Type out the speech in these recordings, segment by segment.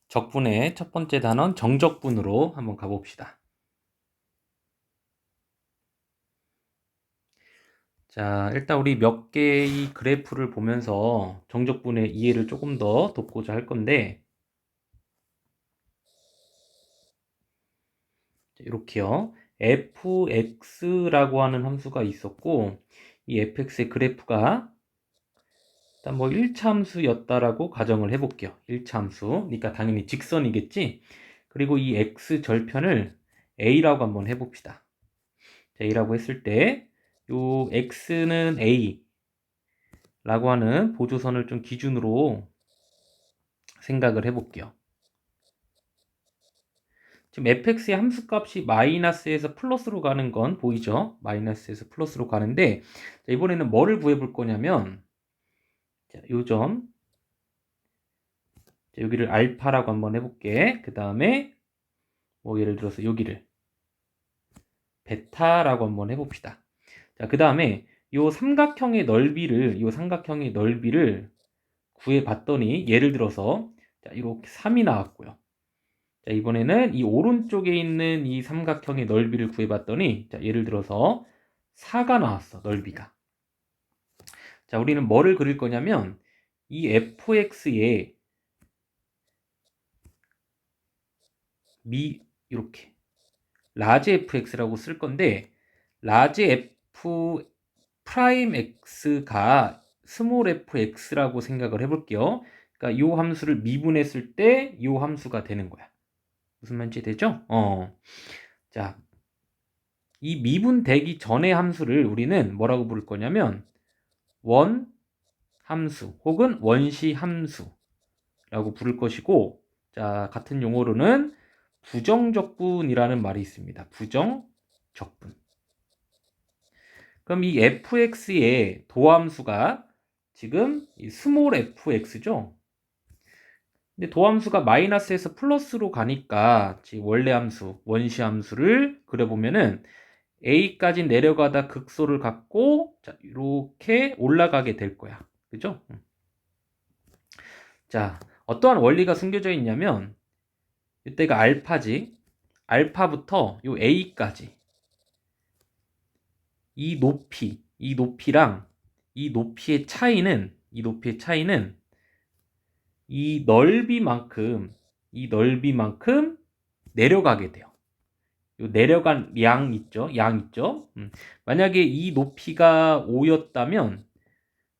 적분의 첫 번째 단원 정적분으로 한번 가봅시다. 자, 일단 우리 몇 개의 그래프를 보면서 정적분의 이해를 조금 더 돕고자 할 건데, 이렇게요. fx라고 하는 함수가 있었고, 이 fx의 그래프가 일단 뭐 1차 함수였다라고 가정을 해볼게요. 1차 함수. 그러니까 당연히 직선이겠지? 그리고 이 x 절편을 a라고 한번 해봅시다. a라고 했을 때, 요 x는 a 라고 하는 보조선을 좀 기준으로 생각을 해볼게요. 지금 fx의 함수값이 마이너스에서 플러스로 가는 건 보이죠? 마이너스에서 플러스로 가는데, 자, 이번에는 뭐를 구해볼 거냐면, 요 점, 여기를 알파라고 한번 해볼게. 그 다음에 뭐 예를 들어서 여기를 베타라고 한번 해봅시다. 자, 그 다음에 요 삼각형의 넓이를 구해봤더니, 예를 들어서 자, 이렇게 3이 나왔고요. 자, 이번에는 이 오른쪽에 있는 이 삼각형의 넓이를 구해봤더니, 자, 예를 들어서 4가 나왔어, 넓이가. 자, 우리는 뭐를 그릴 거냐면, 이 fx에 이렇게 라지 fx라고 쓸 건데, 라지 f 프라임 x가 스몰 fx라고 생각을 해볼게요. 그러니까 이 함수를 미분했을 때 이 함수가 되는 거야. 무슨 말인지 되죠? 자, 이 미분되기 전의 함수를 우리는 뭐라고 부를 거냐면 원 함수 혹은 원시 함수라고 부를 것이고, 자, 같은 용어로는 부정적분이라는 말이 있습니다. 부정적분. 그럼 이 fx의 도함수가 지금 이 스몰 fx죠. 근데 도함수가 마이너스에서 플러스로 가니까 원래 함수, 원시 함수를 그려보면은 a까지 내려가다 극소를 갖고 자, 이렇게 올라가게 될 거야. 그죠? 자, 어떠한 원리가 숨겨져 있냐면 이때가 알파지. 알파부터 요 a까지 이 높이랑 이 높이의 차이는 이 넓이만큼 내려가게 돼요. 요 내려간 양 있죠? 양 있죠? 만약에 이 높이가 5였다면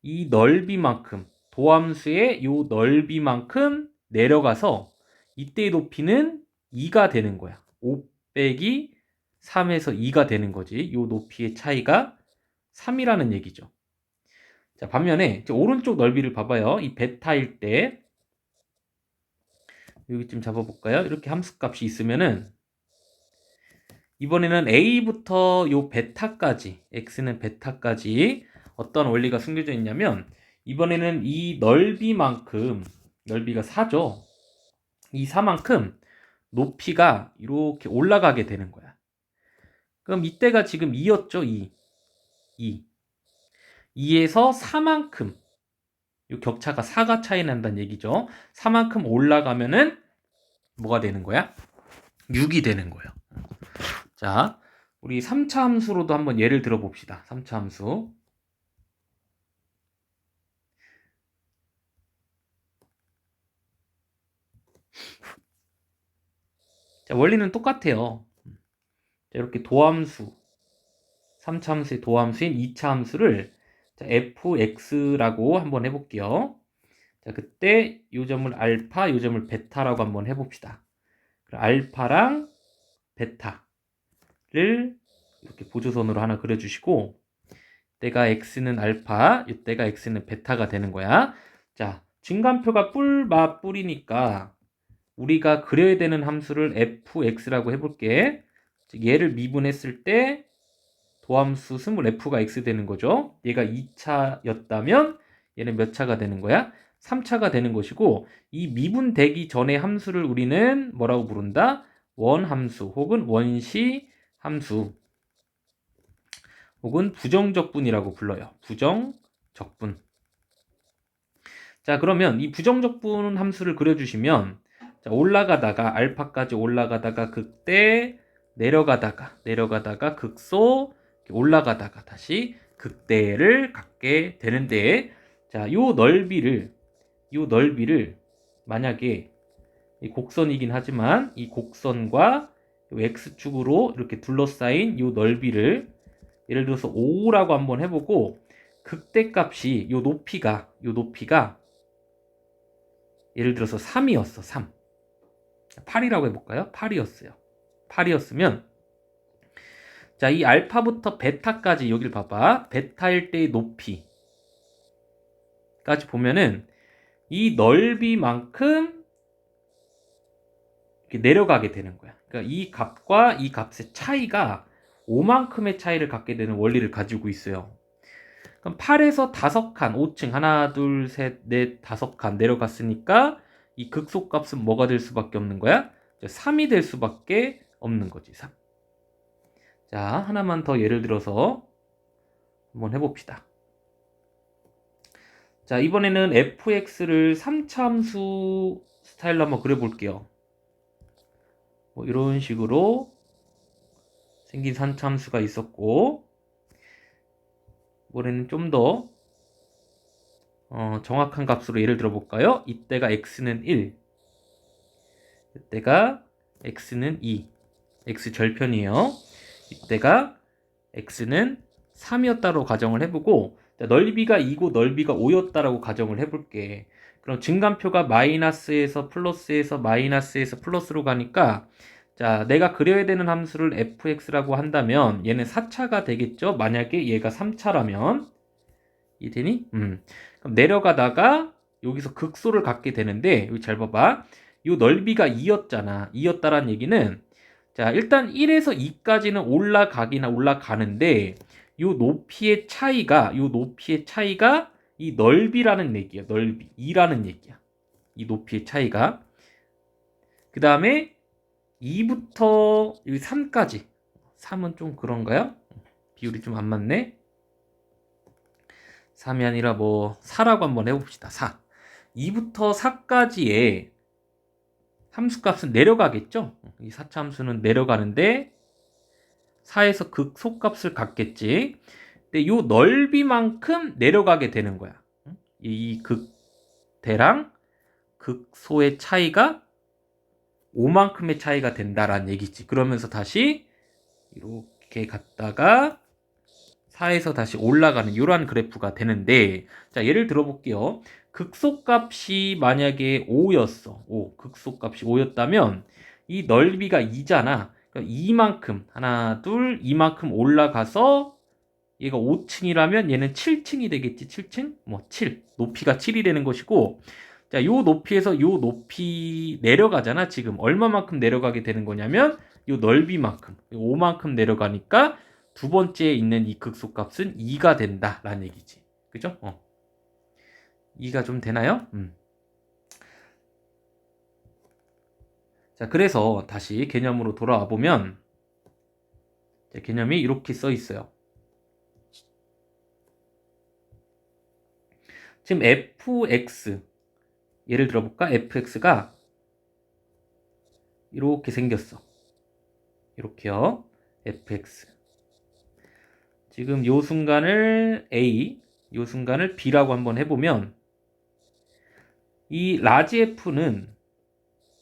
이 넓이만큼, 도함수의 요 넓이만큼 내려가서 이때의 높이는 2가 되는 거야. 5 빼기 3에서 2가 되는 거지. 요 높이의 차이가 3이라는 얘기죠. 자, 반면에 오른쪽 넓이를 봐봐요. 이 베타일 때 여기쯤 잡아볼까요? 이렇게 함수값이 있으면은 이번에는 a부터 요 베타까지, x는 베타까지 어떤 원리가 숨겨져 있냐면, 이번에는 이 넓이만큼, 넓이가 4죠. 이 4만큼 높이가 이렇게 올라가게 되는 거야. 그럼 이때가 지금 2였죠. 2. 2에서 4만큼, 이 격차가 4가 차이 난다는 얘기죠. 4만큼 올라가면은 뭐가 되는 거야? 6이 되는 거예요. 자, 우리 3차 함수로도 한번 예를 들어 봅시다. 3차 함수. 자, 원리는 똑같아요. 자, 이렇게 도함수, 3차 함수의 도함수인 2차 함수를 자, fx라고 한번 해볼게요. 자, 그때 이 점을 알파, 이 점을 베타라고 한번 해봅시다. 알파랑 베타를 이렇게 보조선으로 하나 그려주시고, 때가 x는 알파, 이때가 x는 베타가 되는 거야. 자, 증간표가 뿔이니까 우리가 그려야 되는 함수를 fx라고 해볼게. 얘를 미분했을 때 도함수 스몰 f가 x 되는 거죠. 얘가 2차였다면 얘는 몇 차가 되는 거야? 3차가 되는 것이고, 이 미분되기 전의 함수를 우리는 뭐라고 부른다? 원함수 혹은 원시 함수 혹은 부정적분이라고 불러요. 부정적분. 자, 그러면 이 부정적분 함수를 그려주시면, 자, 올라가다가 알파까지 올라가다가 극대, 내려가다가 극소, 올라가다가 다시 극대를 갖게 되는데, 자, 요 넓이를 만약에 이 곡선이긴 하지만 이 곡선과 요 x축으로 이렇게 둘러싸인 요 넓이를 예를 들어서 5라고 한번 해보고, 극대값이 요 높이가 예를 들어서 3이었어. 3. 8이라고 해볼까요? 8이었어요. 8이었으면, 자, 이 알파부터 베타까지 여길 봐봐. 베타일 때의 높이까지 보면은 이 넓이만큼 이렇게 내려가게 되는 거야. 그러니까 이 값과 이 값의 차이가 5만큼의 차이를 갖게 되는 원리를 가지고 있어요. 그럼 8에서 5칸, 5층, 하나, 둘, 셋, 넷, 5칸 내려갔으니까 이 극소값은 뭐가 될 수밖에 없는 거야? 3이 될 수밖에 없는 거지. 3. 자, 하나만 더 예를 들어서 한번 해봅시다. 자, 이번에는 fx를 3차 함수 스타일로 한번 그려볼게요. 뭐 이런 식으로 생긴 3차 함수가 있었고, 이번에는 좀 더 정확한 값으로 예를 들어볼까요? 이때가 x는 1, 이때가 x는 2, x 절편이에요. 이때가 x는 3이었다고 가정을 해보고, 자, 넓이가 2고 넓이가 5였다라고 가정을 해볼게. 그럼 증간표가 마이너스에서 플러스에서 마이너스에서 플러스로 가니까, 자, 내가 그려야 되는 함수를 fx라고 한다면 얘는 4차가 되겠죠? 만약에 얘가 3차라면. 이해되니? 그럼 내려가다가 여기서 극소를 갖게 되는데, 여기 잘 봐봐. 이 넓이가 2였잖아. 2였다라는 얘기는, 자, 일단 1에서 2까지는 올라가는데, 요 높이의 차이가 이 넓이라는 얘기야. 넓이. 2라는 얘기야. 이 높이의 차이가. 그 다음에 2부터 3까지. 3은 좀 그런가요? 비율이 좀 안 맞네. 3이 아니라 뭐 4라고 한번 해봅시다. 4. 2부터 4까지의 함수값은 내려가겠죠? 이 4차 함수는 내려가는데 4에서 극소값을 갖겠지. 근데 요 넓이만큼 내려가게 되는 거야. 이 극대랑 극소의 차이가 5만큼의 차이가 된다라는 얘기지. 그러면서 다시 이렇게 갔다가 4에서 다시 올라가는 이러한 그래프가 되는데, 자, 예를 들어볼게요. 극소값이 만약에 5였어. 5. 극소값이 5였다면 이 넓이가 2잖아. 그러니까 이만큼, 하나, 둘, 이만큼 올라가서 얘가 5층이라면 얘는 7층이 되겠지. 7층? 뭐 7. 높이가 7이 되는 것이고, 자, 요 높이에서 요 높이 내려가잖아. 지금 얼마만큼 내려가게 되는 거냐면 요 넓이만큼, 5만큼 내려가니까 두 번째에 있는 이 극소값은 2가 된다라는 얘기지. 그죠? 2가 좀 되나요? 자, 그래서 다시 개념으로 돌아와 보면, 개념이 이렇게 써 있어요. 지금 fx, 예를 들어볼까? fx가 이렇게 생겼어. 이렇게요. fx. 지금 요 순간을 A, 요 순간을 B라고 한번 해보면, 이 라지 F는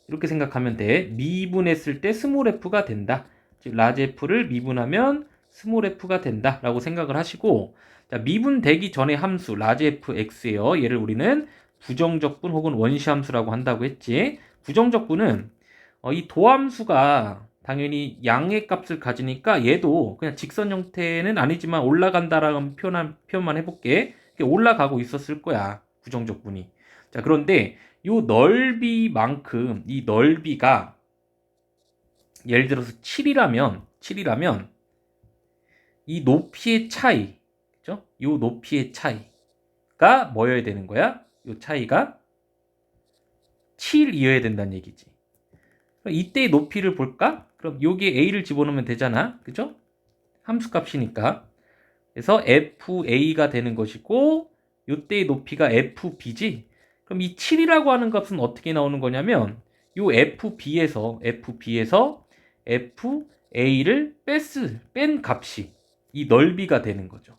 이렇게 생각하면 돼. 미분했을 때 스몰 f가 된다. 즉 라지 F를 미분하면 스몰 f가 된다 라고 생각을 하시고, 자, 미분되기 전에 함수 라지 fx예요. 얘를 우리는 부정적분 혹은 원시함수라고 한다고 했지. 부정적분은 이 도함수가 당연히 양의 값을 가지니까 얘도 그냥 직선 형태는 아니지만 올라간다라는 표현만 해볼게. 올라가고 있었을 거야. 부정적분이. 자, 그런데 요 넓이만큼 이 넓이가 예를 들어서 7이라면 이 높이의 차이, 그죠? 요 높이의 차이가 뭐여야 되는 거야? 요 차이가 7이어야 된다는 얘기지. 이때의 높이를 볼까? 그럼 여기에 a를 집어넣으면 되잖아. 그죠? 함수값이니까. 그래서 fa가 되는 것이고, 이때의 높이가 fb지. 그럼 이 7이라고 하는 값은 어떻게 나오는 거냐면 요 FB에서 FA를 뺀 값이 이 넓이가 되는 거죠.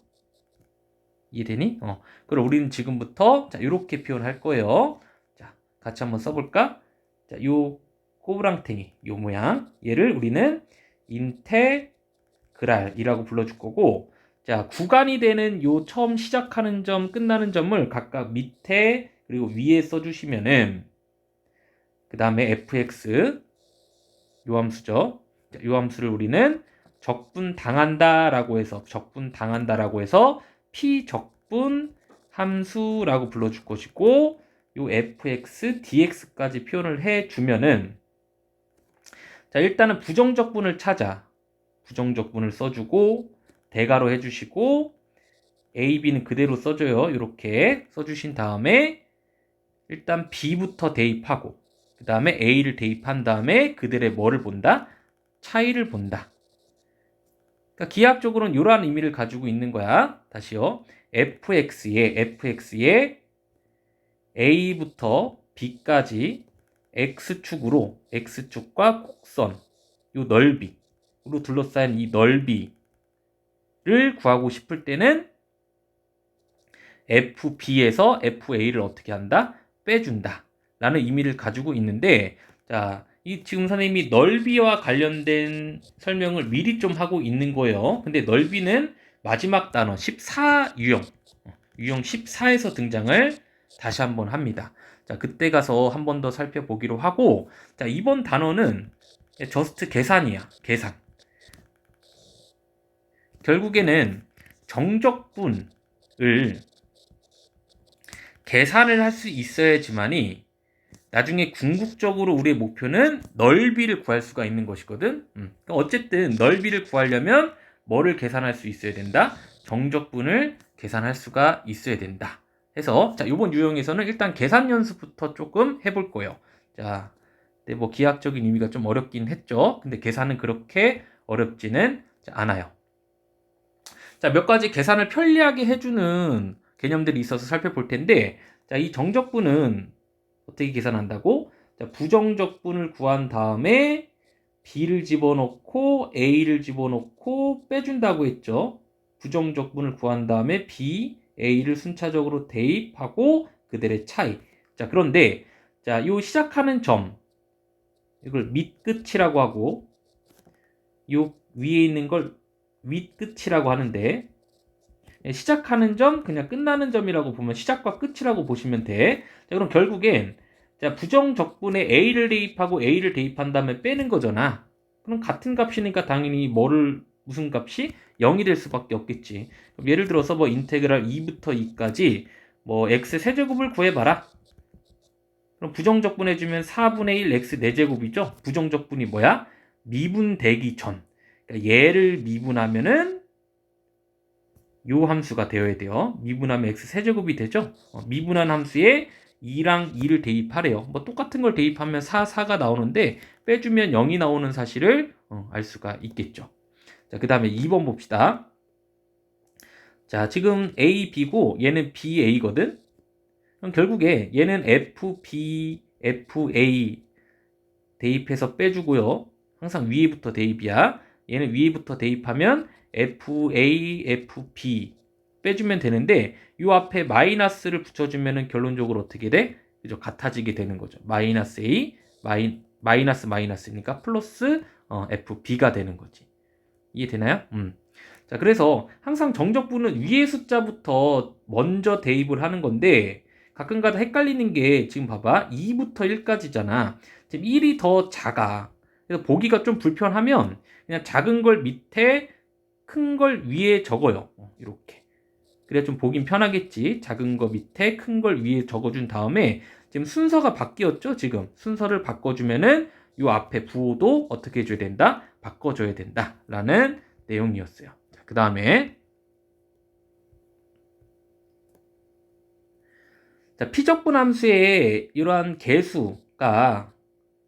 이해되니? 그럼 우리는 지금부터 자, 이렇게 표현할 거예요. 자, 같이 한번 써볼까? 자, 요 꼬부랑탱이, 요 모양, 얘를 우리는 인테그랄이라고 불러줄 거고, 자, 구간이 되는 요 처음 시작하는 점, 끝나는 점을 각각 밑에 그리고 위에 써주시면은, 그 다음에 fx 요 함수죠. 자, 요 함수를 우리는 적분당한다라고 해서 피적분 함수라고 불러줄 것이고, 요 fx, dx까지 표현을 해주면은, 자, 일단은 부정적분을 찾아. 부정적분을 써주고, 대괄호 해주시고, a, b는 그대로 써줘요. 이렇게 써주신 다음에, 일단 b부터 대입하고, 그 다음에 a를 대입한 다음에 그들의 뭐를 본다? 차이를 본다. 그러니까 기하학적으로는 이러한 의미를 가지고 있는 거야. 다시요. fx에 a부터 b까지 x축과 곡선, 요 넓이로 둘러싸인 이 넓이를 구하고 싶을 때는 fb에서 fa를 어떻게 한다? 빼준다. 라는 의미를 가지고 있는데, 자, 이 지금 선생님이 넓이와 관련된 설명을 미리 좀 하고 있는 거예요. 근데 넓이는 마지막 단어 14 유형 14에서 등장을 다시 한번 합니다. 자, 그때 가서 한 번 더 살펴보기로 하고, 자, 이번 단어는 저스트 계산이야. 계산. 결국에는 정적분을 계산을 할 수 있어야지만이 나중에 궁극적으로 우리의 목표는 넓이를 구할 수가 있는 것이거든. 그러니까 어쨌든 넓이를 구하려면 뭐를 계산할 수 있어야 된다? 정적분을 계산할 수가 있어야 된다. 해서 자, 이번 유형에서는 일단 계산 연습부터 조금 해볼 거예요. 자, 근데 뭐 기하학적인 의미가 좀 어렵긴 했죠. 근데 계산은 그렇게 어렵지는 않아요. 자, 몇 가지 계산을 편리하게 해주는 개념들이 있어서 살펴볼 텐데, 자, 이 정적분은 어떻게 계산한다고? 자, 부정적분을 구한 다음에 b를 집어넣고 a를 집어넣고 빼준다고 했죠. 부정적분을 구한 다음에 b, a를 순차적으로 대입하고 그들의 차이. 자, 그런데 자, 요 시작하는 점 이걸 밑끝이라고 하고 요 위에 있는 걸 윗끝이라고 하는데, 시작하는 점, 그냥 끝나는 점이라고 보면 시작과 끝이라고 보시면 돼. 자, 그럼 결국엔 자, 부정적분에 a를 대입하고 a를 대입한 다음에 빼는 거잖아. 그럼 같은 값이니까 당연히 무슨 값이 0이 될 수밖에 없겠지. 그럼 예를 들어서 뭐 인테그랄 2부터 2까지 뭐 x 세제곱을 구해봐라. 그럼 부정적분 해주면 4분의 1 x 4제곱이죠. 부정적분이 뭐야? 미분되기 전. 그러니까 얘를 미분하면은 요 함수가 되어야 돼요. 미분하면 x 세제곱이 되죠. 미분한 함수에 2랑 2를 대입하래요. 뭐 똑같은 걸 대입하면 4가 나오는데 빼주면 0이 나오는 사실을 알 수가 있겠죠. 자, 그 다음에 2번 봅시다. 자, 지금 A, B고 얘는 B, A거든. 그럼 결국에 얘는 F, B, F, A 대입해서 빼주고요. 항상 위에부터 대입이야. 얘는 위에부터 대입하면 FA, FB 빼주면 되는데 이 앞에 마이너스를 붙여주면 결론적으로 어떻게 돼? 그죠? 같아지게 되는 거죠. 마이너스 A, 마이너스니까 플러스 FB가 되는 거지. 이해되나요? 자, 그래서 항상 정적분은 위의 숫자부터 먼저 대입을 하는 건데 가끔가다 헷갈리는 게 지금 봐봐. 2부터 1까지잖아. 지금 1이 더 작아. 그래서 보기가 좀 불편하면 그냥 작은 걸 밑에 큰 걸 위에 적어요. 이렇게. 그래야 좀 보긴 편하겠지. 작은 거 밑에 큰 걸 위에 적어준 다음에 지금 순서가 바뀌었죠. 지금 순서를 바꿔주면은 요 앞에 부호도 어떻게 해줘야 된다? 바꿔줘야 된다. 라는 내용이었어요. 그 다음에 자, 피적분 함수에 이러한 개수가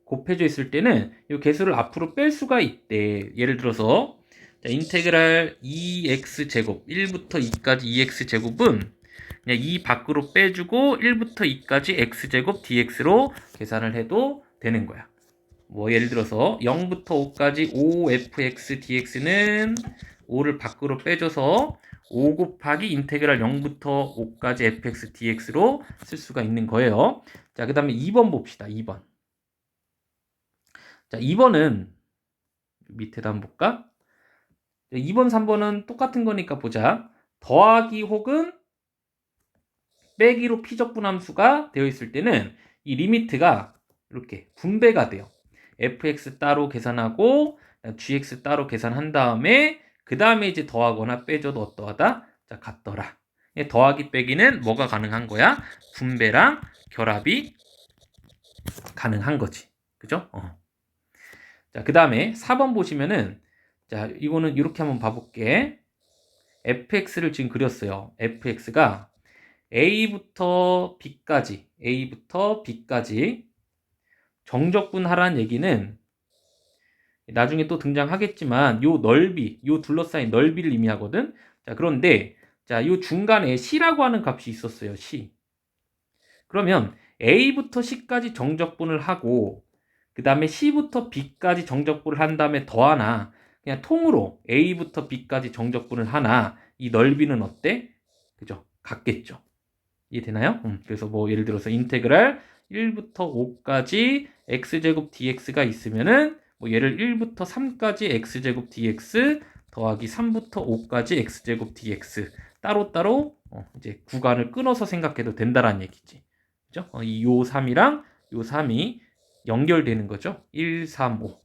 곱해져 있을 때는 이 개수를 앞으로 뺄 수가 있대. 예를 들어서 자, 인테그랄 2x제곱 1부터 2까지 2x제곱은 그냥 2 밖으로 빼주고 1부터 2까지 x제곱 dx로 계산을 해도 되는 거야. 뭐 예를 들어서 0부터 5까지 5fx dx는 5를 밖으로 빼줘서 5 곱하기 인테그랄 0부터 5까지 fx dx로 쓸 수가 있는 거예요. 자, 그 다음에 2번 봅시다. 2번. 자, 2번은 밑에다 한번 볼까? 2번, 3번은 똑같은 거니까 보자. 더하기 혹은 빼기로 피적분함수가 되어 있을 때는 이 리미트가 이렇게 분배가 돼요. fx 따로 계산하고 gx 따로 계산한 다음에 그 다음에 이제 더하거나 빼줘도 어떠하다? 자, 같더라. 더하기 빼기는 뭐가 가능한 거야? 분배랑 결합이 가능한 거지. 그죠? 자, 그 다음에 4번 보시면은 자, 이거는 이렇게 한번 봐볼게. fx를 지금 그렸어요. fx가 A부터 B까지 정적분하라는 얘기는 나중에 또 등장하겠지만 요 넓이, 요 둘러싸인 넓이를 의미하거든. 자, 그런데 자, 요 중간에 C라고 하는 값이 있었어요. C. 그러면 A부터 C까지 정적분을 하고 그 다음에 C부터 B까지 정적분을 한 다음에 더하나 그냥 통으로 A부터 B까지 정적분을 하나 이 넓이는 어때? 그죠? 같겠죠. 이해되나요? 그래서 뭐 예를 들어서 인테그랄 1부터 5까지 x제곱 dx가 있으면은 뭐 얘를 1부터 3까지 x제곱 dx 더하기 3부터 5까지 x제곱 dx 따로따로 이제 구간을 끊어서 생각해도 된다라는 얘기지. 그죠? 이 요 3이랑 요 3이 연결되는 거죠. 1, 3, 5.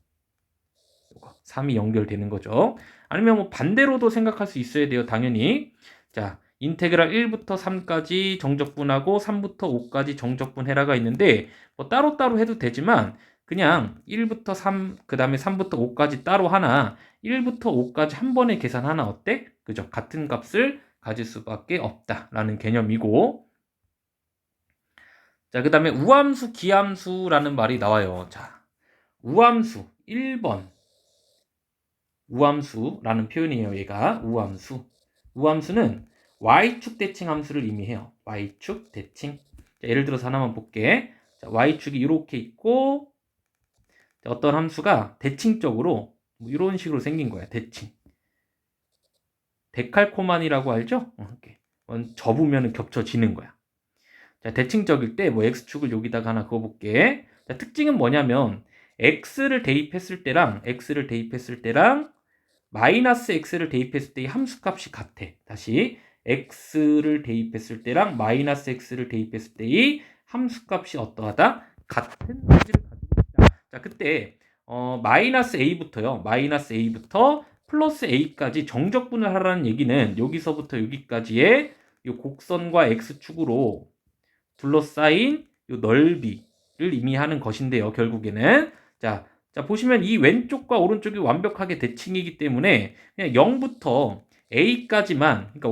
3이 연결되는 거죠. 아니면 뭐 반대로도 생각할 수 있어야 돼요. 당연히. 자, 인테그랄 1부터 3까지 정적분하고 3부터 5까지 정적분 해라가 있는데 뭐 따로따로 해도 되지만 그냥 1부터 3, 그 다음에 3부터 5까지 따로 하나 1부터 5까지 한 번에 계산하나 어때? 그죠? 같은 값을 가질 수밖에 없다라는 개념이고 자, 그 다음에 우함수, 기함수라는 말이 나와요. 자, 우함수 1번 우함수라는 표현이에요. 얘가 우함수. 우함수는 y축 대칭 함수를 의미해요. y축 대칭. 자, 예를 들어서 하나만 볼게. 자, y축이 이렇게 있고 자, 어떤 함수가 대칭적으로 뭐 이런 식으로 생긴 거야. 대칭. 데칼코마니라고 알죠? 이렇게. 접으면 겹쳐지는 거야. 자, 대칭적일 때 뭐 x축을 여기다가 하나 그어볼게. 자, 특징은 뭐냐면 x를 대입했을 때랑 마이너스 x를 대입했을 때의 함수값이 같아. 다시 x를 대입했을 때랑 마이너스 x를 대입했을 때의 함수값이 어떠하다? 같은 수지를 가지고 있다. 자, 그때 마이너스 a부터 플러스 a까지 정적분을 하라는 얘기는 여기서부터 여기까지의 이 곡선과 x축으로 둘러싸인 이 넓이를 의미하는 것인데요. 결국에는 자 보시면 이 왼쪽과 오른쪽이 완벽하게 대칭이기 때문에 그냥 0부터 a까지만 그러니까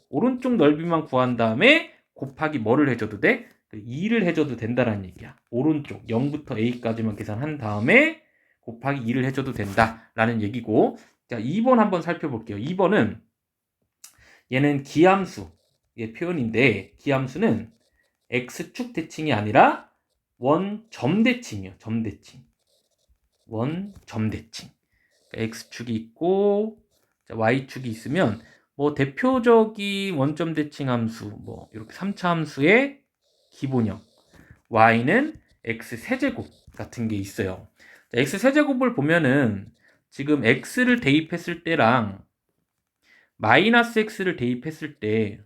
오른쪽 넓이만 구한 다음에 곱하기 뭐를 해줘도 돼? 2를 해줘도 된다라는 얘기야. 오른쪽 0부터 a까지만 계산한 다음에 곱하기 2를 해줘도 된다라는 얘기고 자 2번 한번 살펴볼게요. 2번은 얘는 기함수의 표현인데 기함수는 x축 대칭이 아니라 원점 대칭이요. 점 대칭. 원점 대칭. 그러니까 x축이 있고 y축이 있으면 뭐 대표적인 원점 대칭 함수 뭐 이렇게 3차 함수의 기본형 y는 x 세제곱 같은 게 있어요. 자, x 세제곱을 보면은 지금 x를 대입했을 때랑 마이너스 x를 대입했을 때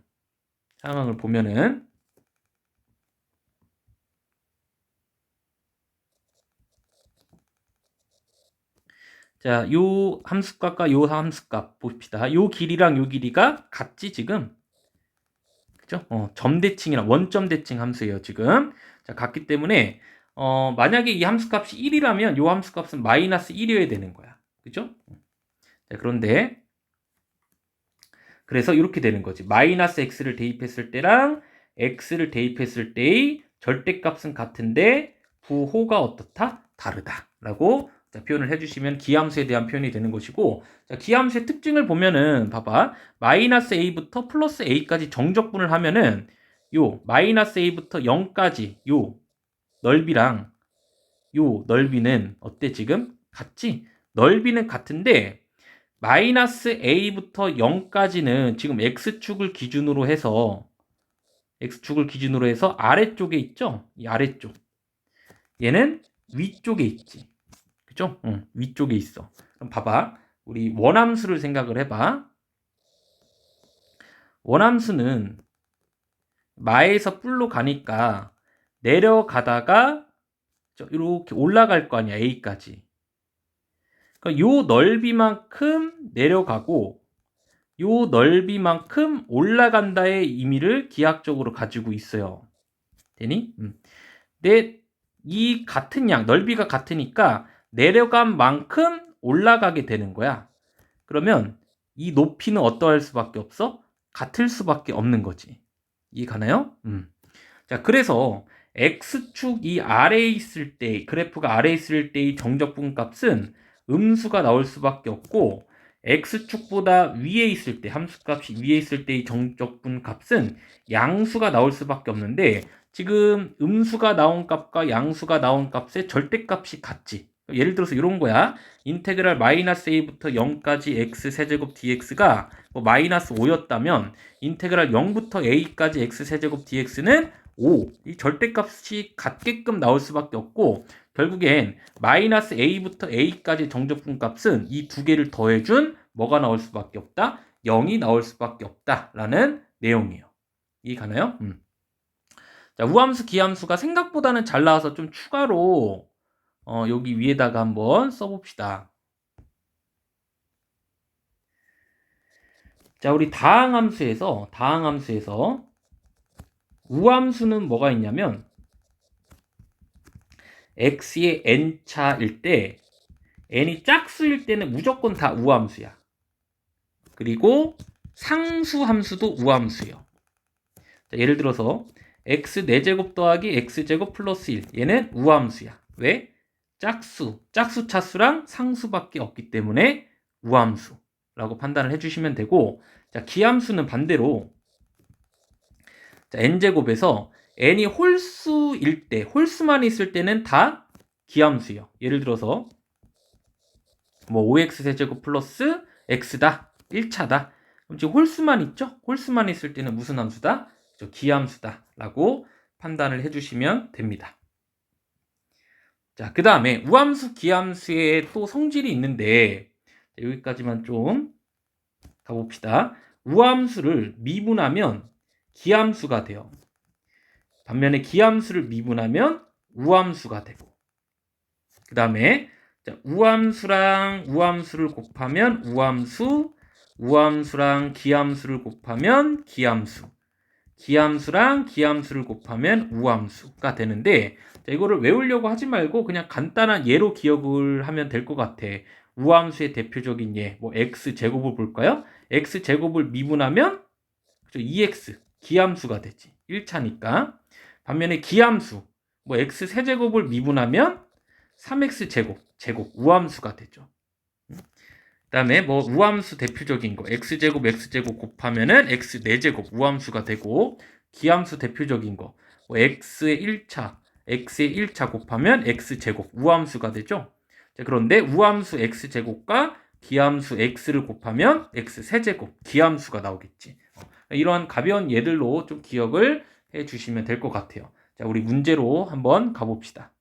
상황을 보면은 자, 요 함수값과 요 함수값 봅시다. 요 길이랑 요 길이가 같지 지금? 그죠? 점대칭이랑 원점 대칭 함수예요, 지금. 자, 같기 때문에 만약에 이 함수값이 1이라면 요 함수값은 마이너스 1이어야 되는 거야. 그죠? 자, 그런데 그래서 이렇게 되는 거지. 마이너스 x를 대입했을 때랑 x를 대입했을 때의 절대값은 같은데 부호가 어떻다? 다르다라고 자, 표현을 해주시면 기함수에 대한 표현이 되는 것이고, 자, 기함수의 특징을 보면은 봐봐. 마이너스 a부터 플러스 a까지 정적분을 하면은 요 마이너스 a부터 0까지 요 넓이랑 요 넓이는 어때 지금? 같지? 넓이는 같은데 마이너스 a부터 0까지는 지금 x축을 기준으로 해서 아래쪽에 있죠? 이 아래쪽. 얘는 위쪽에 있지. 그죠? 응, 위쪽에 있어. 그럼 봐봐. 우리 원함수를 생각을 해봐. 원함수는 마에서 뿔로 가니까 내려가다가 이렇게 올라갈 거 아니야, A까지. 그러니까 요 넓이만큼 내려가고 요 넓이만큼 올라간다의 의미를 기하학적으로 가지고 있어요. 되니? 근데 이 같은 양, 넓이가 같으니까 내려간 만큼 올라가게 되는 거야. 그러면 이 높이는 어떠할 수밖에 없어? 같을 수밖에 없는 거지. 이해 가나요? 자, 그래서 x축 이 아래에 있을 때, 그래프가 아래에 있을 때의 정적분 값은 음수가 나올 수밖에 없고, x축보다 위에 있을 때, 함수값이 위에 있을 때의 정적분 값은 양수가 나올 수밖에 없는데, 지금 음수가 나온 값과 양수가 나온 값의 절대값이 같지. 예를 들어서 이런 거야. 인테그랄 마이너스 a부터 0까지 x 세제곱 dx가 뭐 마이너스 5였다면 인테그랄 0부터 a까지 x 세제곱 dx는 5. 이 절대값이 같게끔 나올 수밖에 없고 결국엔 마이너스 a부터 a까지 정적분 값은 이 두 개를 더해준 뭐가 나올 수밖에 없다? 0이 나올 수밖에 없다라는 내용이에요. 이해 가나요? 자, 우함수, 기함수가 생각보다는 잘 나와서 좀 추가로 여기 위에다가 한번 써봅시다. 자, 우리 다항함수에서 우함수는 뭐가 있냐면 x의 n차일 때 n이 짝수일 때는 무조건 다 우함수야. 그리고 상수함수도 우함수예요. 자, 예를 들어서 x 4제곱 더하기 x제곱 플러스 1 얘는 우함수야. 왜? 짝수 차수랑 상수밖에 없기 때문에 우함수라고 판단을 해주시면 되고, 자, 기함수는 반대로 자, n제곱에서 n이 홀수일 때, 홀수만 있을 때는 다 기함수예요. 예를 들어서 뭐 5x 세제곱 플러스 x다. 1차다. 그럼 지금 홀수만 있죠? 홀수만 있을 때는 무슨 함수다? 기함수다 라고 판단을 해주시면 됩니다. 자, 그 다음에 우함수, 기함수의 또 성질이 있는데 여기까지만 좀 가봅시다. 우함수를 미분하면 기함수가 돼요. 반면에 기함수를 미분하면 우함수가 되고, 그 다음에 우함수랑 우함수를 곱하면 우함수, 우함수랑 기함수를 곱하면 기함수, 기함수랑 기함수를 곱하면 우함수가 되는데, 자, 이거를 외우려고 하지 말고 그냥 간단한 예로 기억을 하면 될 것 같아. 우함수의 대표적인 예, 뭐 x제곱을 볼까요? x제곱을 미분하면 2x 기함수가 되지. 1차니까. 반면에 기함수 뭐 x 세제곱을 미분하면 3x 제곱 우함수가 되죠. 그 다음에 뭐 우함수 대표적인 거 x제곱 곱하면은 x 4제곱 우함수가 되고, 기함수 대표적인 거 뭐 x의 1차 곱하면 x제곱 우함수가 되죠. 자, 그런데 우함수 x제곱과 기함수 x를 곱하면 x 세제곱 기함수가 나오겠지. 이러한 가벼운 예들로 좀 기억을 해 주시면 될 것 같아요. 자, 우리 문제로 한번 가봅시다.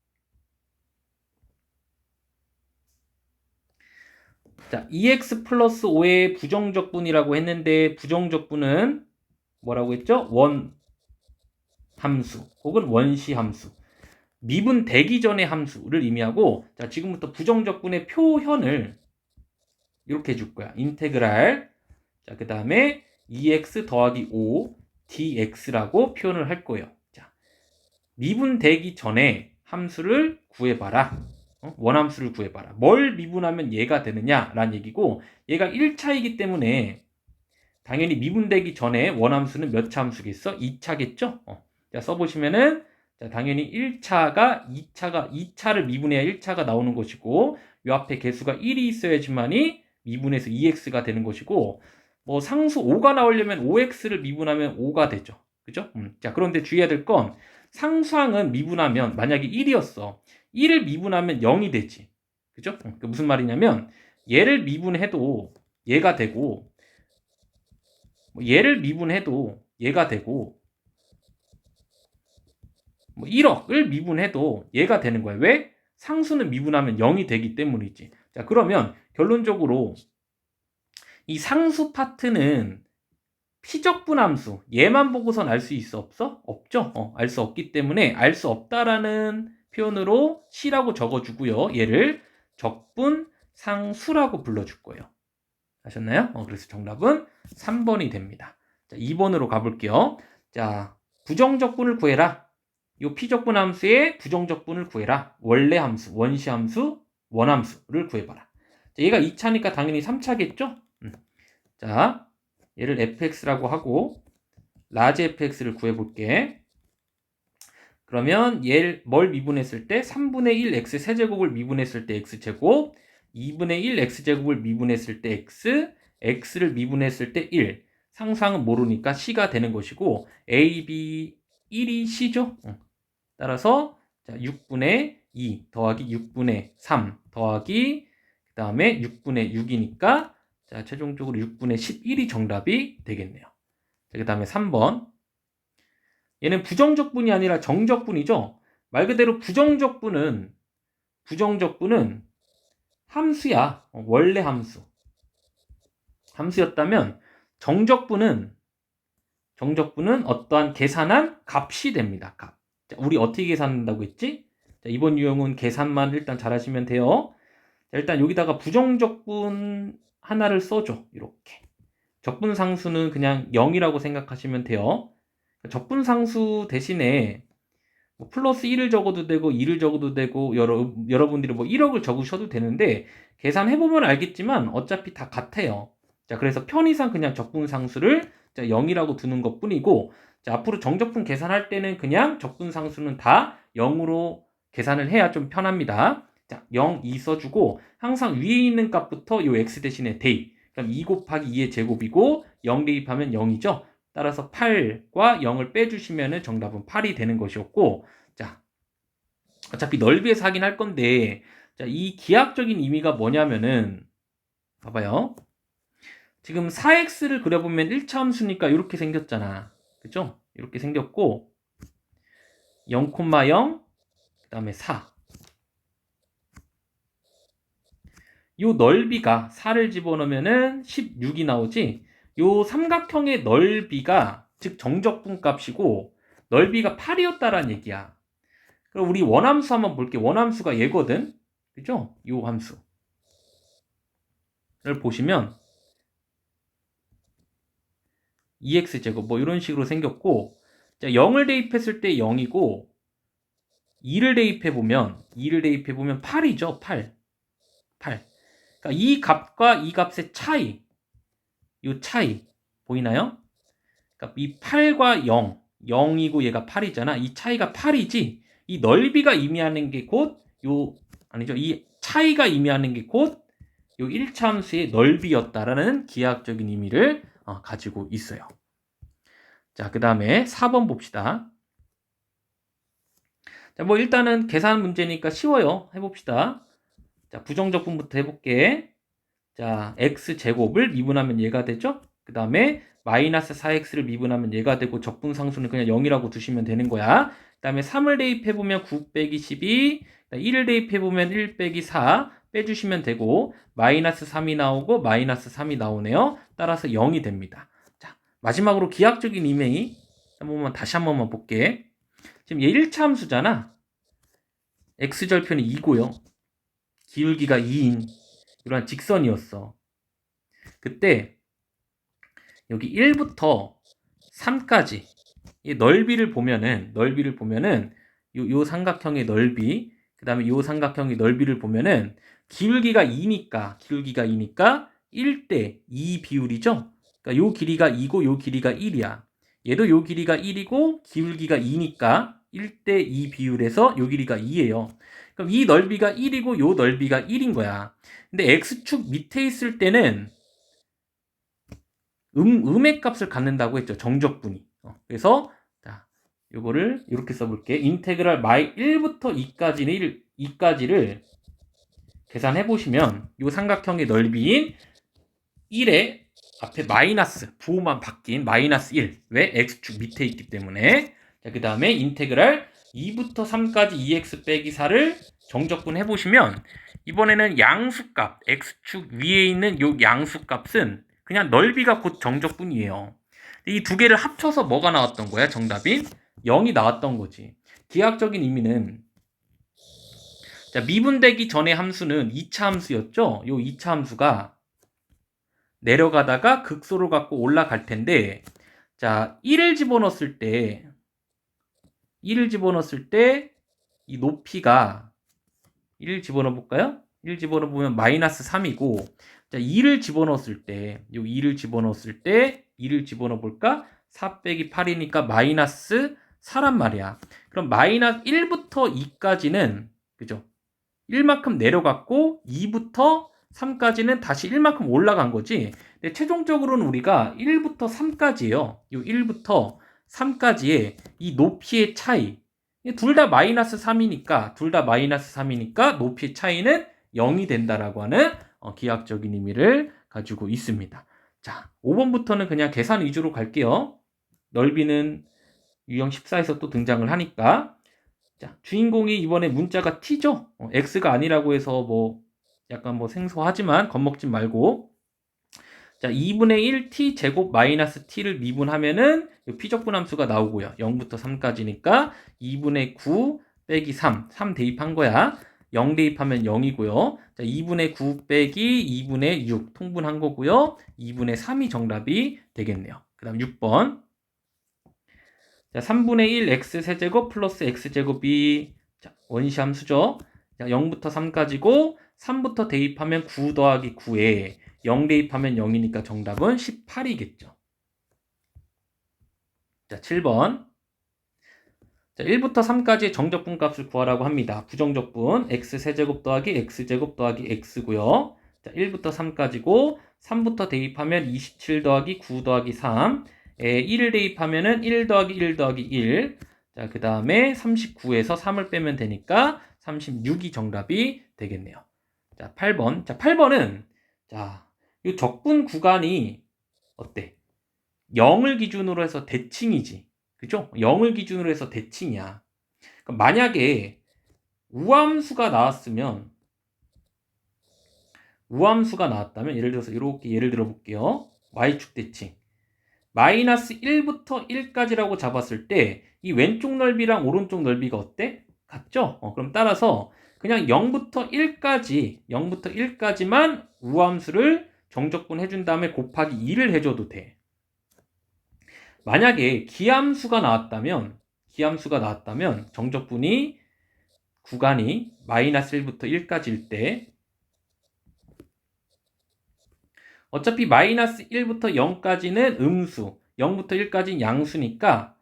자, 2x 플러스 5의 부정적분이라고 했는데 부정적분은 뭐라고 했죠? 원함수 혹은 원시함수, 미분되기 전의 함수를 의미하고, 자, 지금부터 부정적분의 표현을 이렇게 해줄 거야. 인테그랄, 자, 그 다음에 2x 더하기 5 dx라고 표현을 할 거예요. 자, 미분되기 전에 함수를 구해봐라. 원함수를 구해봐라. 뭘 미분하면 얘가 되느냐라는 얘기고, 얘가 1차이기 때문에 당연히 미분되기 전에 원함수는 몇 차 함수겠어? 2차겠죠? 자, 써보시면은 자, 당연히 1차가 2차를 미분해야 1차가 나오는 것이고 요 앞에 개수가 1이 있어야지만이 미분해서 2x가 되는 것이고 뭐 상수 5가 나오려면 5x를 미분하면 5가 되죠. 그죠? 자, 그런데 주의해야 될 건 상수항은 미분하면 만약에 1이었어. 1을 미분하면 0이 되지. 그죠? 그 무슨 말이냐면 얘를 미분해도 얘가 되고 얘를 미분해도 얘가 되고 1억을 미분해도 얘가 되는 거야. 왜? 상수는 미분하면 0이 되기 때문이지. 자, 그러면 결론적으로 이 상수 파트는 피적분함수 얘만 보고선 알 수 있어 없어? 없죠. 알 수 없기 때문에 알 수 없다라는 표현으로 C라고 적어주고요. 얘를 적분상수라고 불러줄 거예요. 아셨나요? 그래서 정답은 3번이 됩니다. 자, 2번으로 가볼게요. 자, 부정적분을 구해라. 이 피적분함수의 부정적분을 구해라. 원래 함수, 원시 함수, 원함수를 구해봐라. 자, 얘가 2차니까 당연히 3차겠죠? 자, 얘를 fx라고 하고 라지 fx를 구해볼게. 그러면 얘를 뭘 미분했을 때 3분의 1 x 세제곱을 미분했을 때 x제곱 2분의 1 x제곱을 미분했을 때 x x를 미분했을 때 1 상수항은 모르니까 c가 되는 것이고 a, b, 1이 c죠. 따라서 자, 6분의 2 더하기 6분의 3 더하기 그 다음에 6분의 6이니까 자, 최종적으로 6분의 11이 정답이 되겠네요. 그 다음에 3번. 얘는 부정적분이 아니라 정적분이죠. 말 그대로 부정적분은 함수야. 원래 함수. 함수였다면 정적분은 어떠한 계산한 값이 됩니다. 값. 자, 우리 어떻게 계산한다고 했지? 자, 이번 유형은 계산만 일단 잘 하시면 돼요. 자, 일단 여기다가 부정적분 하나를 써줘. 이렇게. 적분상수는 그냥 0이라고 생각하시면 돼요. 적분상수 대신에 뭐 플러스 1을 적어도 되고 2를 적어도 되고 여러분들이 뭐 1억을 적으셔도 되는데 계산해보면 알겠지만 어차피 다 같아요. 자, 그래서 편의상 그냥 적분상수를 0이라고 두는 것 뿐이고 자, 앞으로 정적분 계산할 때는 그냥 적분상수는 다 0으로 계산을 해야 좀 편합니다. 자, 0, 2 써주고 항상 위에 있는 값부터 요 x 대신에 대입. 그럼 2 곱하기 2의 제곱이고 0 대입하면 0이죠. 따라서 8과 0을 빼주시면 정답은 8이 되는 것이었고 자, 어차피 넓이에서 하긴 할 건데 자, 이 기하학적인 의미가 뭐냐면은 봐봐요. 지금 4x를 그려보면 1차 함수니까 이렇게 생겼잖아. 그죠? 이렇게 생겼고 0,0 그 다음에 4 요 넓이가 4를 집어넣으면은 16이 나오지. 요 삼각형의 넓이가 즉 정적분 값이고 넓이가 8이었다라는 얘기야. 그럼 우리 원함수 한번 볼게. 원함수가 얘거든. 그죠? 요 함수를 보시면 2x제곱 뭐 이런 식으로 생겼고 자, 0을 대입했을 때 0이고 2를 대입해보면 8이죠. 8. 그러니까 이 값과 이 값의 차이 요 차이 보이나요? 그러니까 이 8과 0이고 얘가 8이잖아. 이 차이가 8이지. 이 넓이가 의미하는 게 곧 요 아니죠. 이 차이가 의미하는 게 곧 요 1차 함수의 넓이였다라는 기하학적인 의미를 가지고 있어요. 자, 그 다음에 4번 봅시다. 자, 뭐 일단은 계산 문제니까 쉬워요. 해봅시다. 자, 부정적분부터 해볼게. 자, x제곱을 미분하면 얘가 되죠? 그 다음에 마이너스 4x를 미분하면 얘가 되고 적분상수는 그냥 0이라고 두시면 되는 거야. 그 다음에 3을 대입해보면 9 빼기 12, 1을 대입해보면 1 빼기 4 빼주시면 되고 마이너스 3이 나오고 마이너스 3이 나오네요. 따라서 0이 됩니다. 자, 마지막으로 기하학적인 이메이 다시 한 번만 볼게. 지금 얘 1차 함수잖아. x절편이 2고요. 기울기가 2인 이러한 직선이었어. 그때 여기 1부터 3까지 이 넓이를 보면은 요 삼각형의 넓이 그 다음에 요 삼각형의 넓이를 보면은 기울기가 2니까 1대 2 비율이죠. 그러니까 요 길이가 2고 요 길이가 1이야. 얘도 요 길이가 1이고 기울기가 2니까 1대 2 비율에서 요 길이가 2예요. 그럼 이 넓이가 1이고 요 넓이가 1인 거야. 근데 x축 밑에 있을 때는 음의 값을 갖는다고 했죠. 정적분이. 그래서 자, 요거를 이렇게 써볼게. 인테그랄 1부터 2까지를 계산해 보시면 요 삼각형의 넓이인 1에 앞에 마이너스 부호만 바뀐 마이너스 1. 왜? x축 밑에 있기 때문에. 자, 그 다음에 인테그랄 2부터 3까지 2x 빼기 4를 정적분 해보시면 이번에는 양수값 x축 위에 있는 요 양수값은 그냥 넓이가 곧 정적분이에요. 이 두 개를 합쳐서 뭐가 나왔던 거야? 정답이 0이 나왔던 거지. 기하학적인 의미는 자, 미분되기 전의 함수는 2차 함수였죠? 요 2차 함수가 내려가다가 극소를 갖고 올라갈 텐데 자, 1을 집어넣었을 때 이 높이가 1을 집어넣어 볼까요? 1 집어넣으면 마이너스 3이고 자, 2를 집어넣었을 때 2를 집어넣어 볼까? 4 빼기 8이니까 마이너스 4란 말이야. 그럼 마이너스 1부터 2까지는 그죠? 1만큼 내려갔고 2부터 3까지는 다시 1만큼 올라간 거지. 근데 최종적으로는 우리가 1부터 3까지예요. 이 1부터 3까지의 이 높이의 차이. 둘 다 마이너스 3이니까 높이의 차이는 0이 된다라고 하는 기하학적인 의미를 가지고 있습니다. 자, 5번부터는 그냥 계산 위주로 갈게요. 넓이는 유형 14에서 또 등장을 하니까 자, 주인공이 이번에 문자가 t죠. x가 아니라고 해서 뭐 약간 뭐 생소하지만 겁먹지 말고 자, 2분의 1 t 제곱 마이너스 t를 미분하면은 피적분 함수가 나오고요. 0부터 3까지니까 2분의 9 빼기 3 대입한 거야. 0 대입하면 0이고요. 자, 2분의 9 빼기 2분의 6 통분한 거고요. 2분의 3이 정답이 되겠네요. 그 다음 6번 자, 3분의 1 x 세제곱 플러스 x제곱이 자, 원시 함수죠. 자, 0부터 3까지고 3부터 대입하면 9 더하기 9에 0 대입하면 0이니까 정답은 18이겠죠. 자, 7번. 자, 1부터 3까지의 정적분 값을 구하라고 합니다. 부정적분 x 세제곱 더하기 x제곱 더하기 x고요. 자, 1부터 3까지고 3부터 대입하면 27 더하기 9 더하기 3 1을 대입하면은 1 더하기 1 더하기 1. 자, 그 다음에 39에서 3을 빼면 되니까 36이 정답이 되겠네요. 자, 8번. 자, 8번은 자, 이 적분 구간이 어때? 0을 기준으로 해서 대칭이지. 그죠? 0을 기준으로 해서 대칭이야. 그러니까 만약에 우함수가 나왔다면 예를 들어서 이렇게 예를 들어 볼게요. y축 대칭. 마이너스 1부터 1까지라고 잡았을 때 이 왼쪽 넓이랑 오른쪽 넓이가 어때? 같죠? 그럼 따라서 그냥 0부터 1까지만 우함수를 정적분 해준 다음에 곱하기 2를 해줘도 돼. 만약에 기함수가 나왔다면 정적분이 구간이 마이너스 1부터 1까지일 때 어차피 마이너스 1부터 0까지는 음수, 0부터 1까지는 양수니까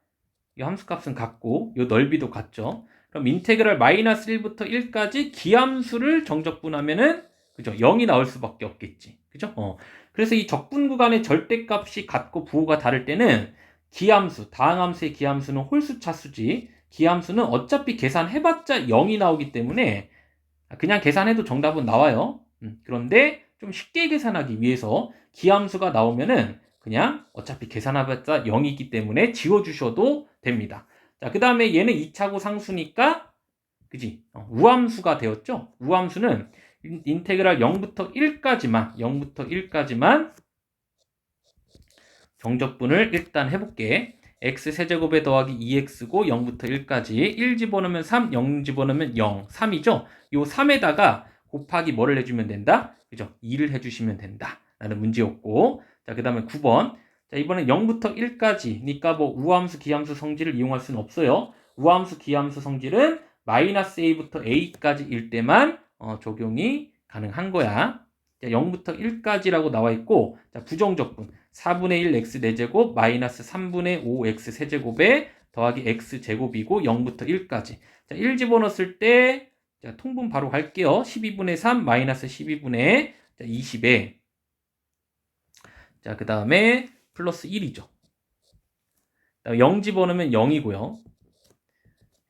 이 함수값은 같고 이 넓이도 같죠. 그럼 인테그랄 마이너스 1부터 1까지 기함수를 정적분하면은 그죠? 0이 나올 수밖에 없겠지. 그죠? 그래서 이 적분 구간의 절대값이 같고 부호가 다를 때는 기함수, 다항함수의 기함수는 홀수 차수지. 기함수는 어차피 계산해봤자 0이 나오기 때문에 그냥 계산해도 정답은 나와요. 그런데 좀 쉽게 계산하기 위해서 기함수가 나오면은 그냥 어차피 계산해봤자 0이기 때문에 지워주셔도 됩니다. 자, 그 다음에 얘는 2차고 상수니까 그지? 우함수가 되었죠? 우함수는 인테그랄 0부터 1까지만 정적분을 일단 해볼게. x 세제곱에 더하기 2x고 0부터 1까지 1 집어넣으면 3, 0 집어넣으면 0, 3이죠? 요 3에다가 곱하기 뭐를 해주면 된다? 그죠? 2를 해주시면 된다. 라는 문제였고 자, 그 다음에 9번 자, 이번엔 0부터 1까지니까 뭐 우함수, 기함수 성질을 이용할 수는 없어요. 우함수, 기함수 성질은 마이너스 a부터 a까지일 때만 적용이 가능한 거야. 자, 0부터 1까지라고 나와 있고 자, 부정적분 4분의 1 x 4제곱 마이너스 3분의 5 x 세제곱에 더하기 x제곱이고 0부터 1까지. 자, 1 집어넣었을 때 자, 통분 바로 갈게요. 12분의 3 마이너스 12분의 20에 자, 그 다음에 플러스 1이죠. 0 집어넣으면 0이고요.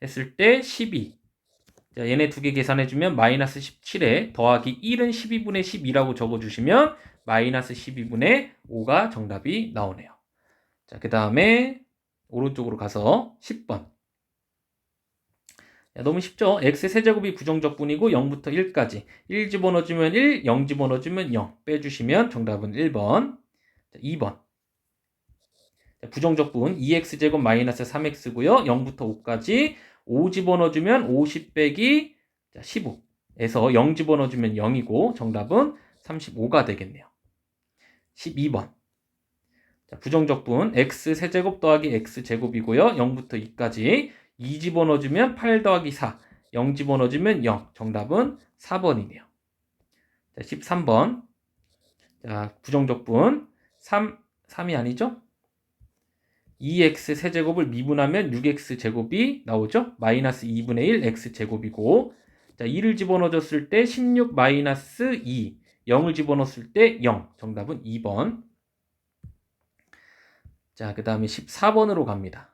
했을 때 12. 자, 얘네 두 개 계산해주면 마이너스 17에 더하기 1은 12분의 12라고 적어주시면 마이너스 12분의 5가 정답이 나오네요. 자, 그 다음에 오른쪽으로 가서 10번. 야, 너무 쉽죠? x세제곱이 부정적분이고 0부터 1까지. 1 집어넣어주면 1, 0 집어넣어주면 0. 빼주시면 정답은 1번. 자, 2번. 자, 부정적분 2x제곱 마이너스 3x고요. 0부터 5까지. 5 집어넣어주면 50 빼기 15에서 0 집어넣어주면 0이고 정답은 35가 되겠네요. 12번. 자, 부정적분 x세제곱 더하기 x제곱이고요. 0부터 2까지. 2 집어넣어주면 8 더하기 4. 0 집어넣어주면 0. 정답은 4번이네요. 자, 13번. 자, 부정적분 3이 아니죠? 2x 세제곱을 미분하면 6x제곱이 나오죠? 마이너스 2분의 1 x제곱이고 자, 2를 집어넣어줬을 때 16 마이너스 2 0을 집어넣었을 때 0 정답은 2번. 자, 그 다음에 14번으로 갑니다.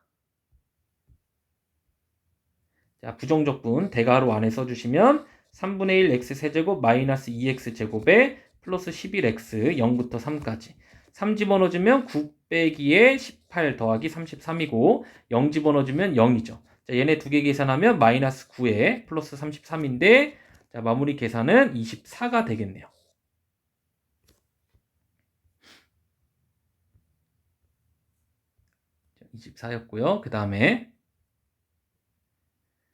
자, 부정적분 대괄호 안에 써주시면 3분의 1 x 세제곱 마이너스 2x제곱에 플러스 11x 0부터 3까지 3 집어넣어주면 9 빼기에 18 더하기 33이고 0 집어넣어주면 0이죠. 자, 얘네 두 개 계산하면 마이너스 9에 플러스 33인데 자, 마무리 계산은 24가 되겠네요. 자, 24였고요. 그 다음에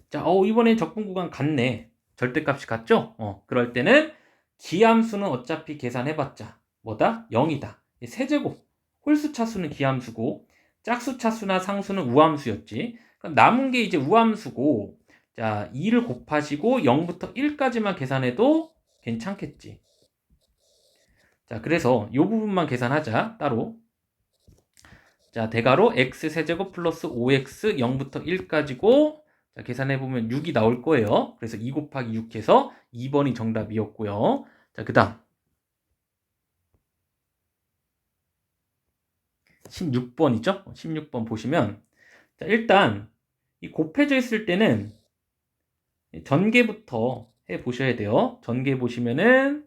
자, 이번엔 적분 구간 같네. 절대값이 같죠? 그럴 때는 기함수는 어차피 계산해봤자 뭐다? 0이다. 세제곱. 홀수 차수는 기함수고 짝수 차수나 상수는 우함수였지. 그럼 남은 게 이제 우함수고 자, 2를 곱하시고 0부터 1까지만 계산해도 괜찮겠지. 자, 그래서 이 부분만 계산하자. 따로. 자, 대괄호 x세제곱 플러스 5x 0부터 1까지고 자, 계산해보면 6이 나올 거예요. 그래서 2 곱하기 6 해서 2번이 정답이었고요. 자, 그 다음 16번이죠? 16번 보시면 자, 일단 이 곱해져 있을 때는 전개부터 해보셔야 돼요. 전개 보시면은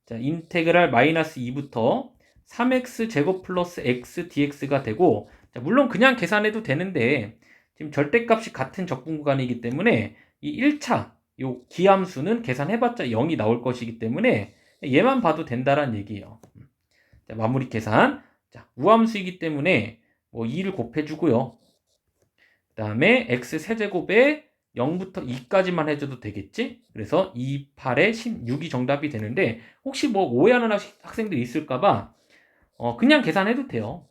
자, 인테그랄 마이너스 2부터 3x 제곱 플러스 x dx가 되고 자, 물론 그냥 계산해도 되는데 지금 절대값이 같은 적분 구간이기 때문에 이 1차 요 기함수는 계산해봤자 0이 나올 것이기 때문에 얘만 봐도 된다라는 얘기예요. 자, 마무리 계산. 자, 우함수이기 때문에 뭐 2를 곱해주고요. 그 다음에 x 세제곱에 0부터 2까지만 해줘도 되겠지? 그래서 2, 8에 16이 정답이 되는데 혹시 뭐 오해하는 학생들이 있을까봐 그냥 계산해도 돼요.